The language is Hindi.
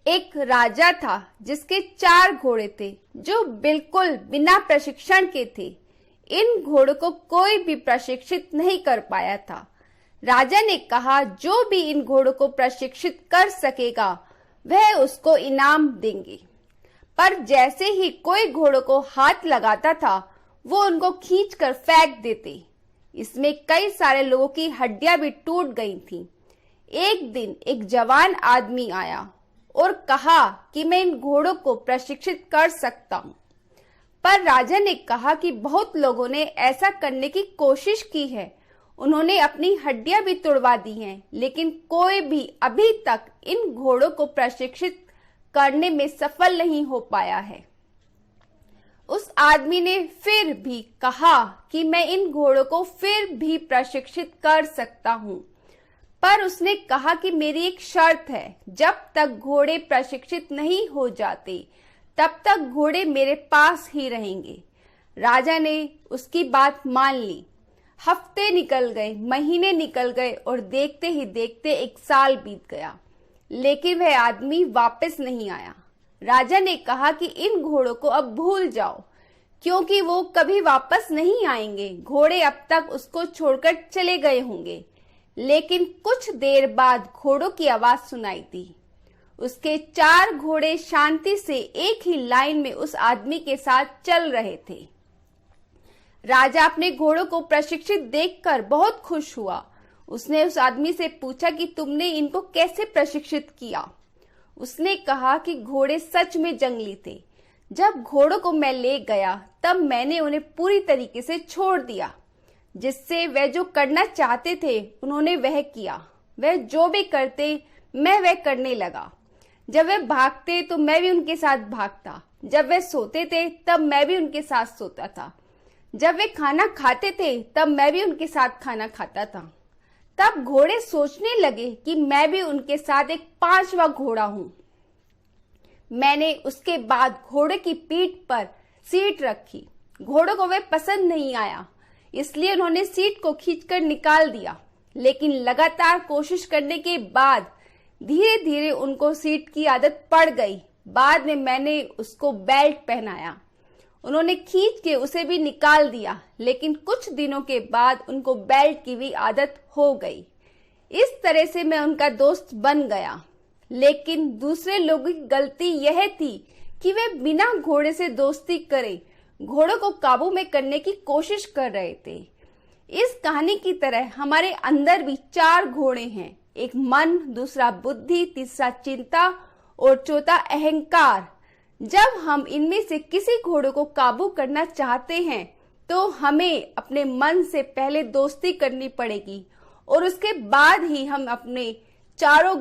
एक राजा था जिसके 4 घोड़े थे जो बिल्कुल बिना प्रशिक्षण के थे। इन घोड़ों को कोई भी प्रशिक्षित नहीं कर पाया था। राजा ने कहा जो भी इन घोड़ों को प्रशिक्षित कर सकेगा वह उसको इनाम देंगे। पर जैसे ही कोई घोड़ों को हाथ लगाता था वो उनको खींचकर फेंक देते। इसमें कई सारे लोगों की हड्डियां भी टूट गई थीं। एक दिन एक जवान आदमी आया और कहा कि मैं इन घोड़ों को प्रशिक्षित कर सकता हूँ। पर राजा ने कहा कि बहुत लोगों ने ऐसा करने की कोशिश की है, उन्होंने अपनी हड्डियां भी तुड़वा दी हैं, लेकिन कोई भी अभी तक इन घोड़ों को प्रशिक्षित करने में सफल नहीं हो पाया है। उस आदमी ने फिर भी कहा कि मैं इन घोड़ों को फिर भी प्रशिक्षित कर सकता हूँ, पर उसने कहा कि मेरी एक शर्त है, जब तक घोड़े प्रशिक्षित नहीं हो जाते तब तक घोड़े मेरे पास ही रहेंगे। राजा ने उसकी बात मान ली। हफ्ते निकल गए, महीने निकल गए और देखते ही देखते 1 साल बीत गया, लेकिन वह आदमी वापस नहीं आया। राजा ने कहा कि इन घोड़ों को अब भूल जाओ, क्योंकि वो कभी वापस नहीं आएंगे। घोड़े अब तक उसको छोड़कर चले गए होंगे। लेकिन कुछ देर बाद घोड़ों की आवाज सुनाई दी। उसके 4 घोड़े शांति से एक ही लाइन में उस आदमी के साथ चल रहे थे। राजा अपने घोड़ों को प्रशिक्षित देखकर बहुत खुश हुआ। उसने उस आदमी से पूछा कि तुमने इनको कैसे प्रशिक्षित किया। उसने कहा कि घोड़े सच में जंगली थे। जब घोड़ों को मैं ले गया तब मैंने उन्हें पूरी तरीके से छोड़ दिया, जिससे वे जो करना चाहते थे उन्होंने वह किया। वह जो भी करते मैं वह करने लगा। जब वे भागते तो मैं भी उनके साथ भागता। जब वे सोते थे तब मैं भी उनके साथ सोता था। जब वे खाना खाते थे तब मैं भी उनके साथ खाना खाता था। तब घोड़े सोचने लगे कि मैं भी उनके साथ एक 5वां घोड़ा हूं। मैंने उसके बाद घोड़े की पीठ पर सीट रखी। घोड़ों को वह पसंद नहीं आया, इसलिए उन्होंने सीट को खींचकर निकाल दिया। लेकिन लगातार कोशिश करने के बाद धीरे धीरे उनको सीट की आदत पड़ गई। बाद में मैंने उसको बेल्ट पहनाया। उन्होंने खींच के उसे भी निकाल दिया, लेकिन कुछ दिनों के बाद उनको बेल्ट की भी आदत हो गई। इस तरह से मैं उनका दोस्त बन गया। लेकिन दूसरे लोगों की गलती यह थी कि वे बिना घोड़े से दोस्ती करे घोड़ों को काबू में करने की कोशिश कर रहे थे। इस कहानी की तरह हमारे अंदर भी 4 घोड़े हैं। एक मन, दूसरा बुद्धि, तीसरा चिंता और चौथा अहंकार। जब हम इनमें से किसी घोड़े को काबू करना चाहते हैं तो हमें अपने मन से पहले दोस्ती करनी पड़ेगी और उसके बाद ही हम अपने चारों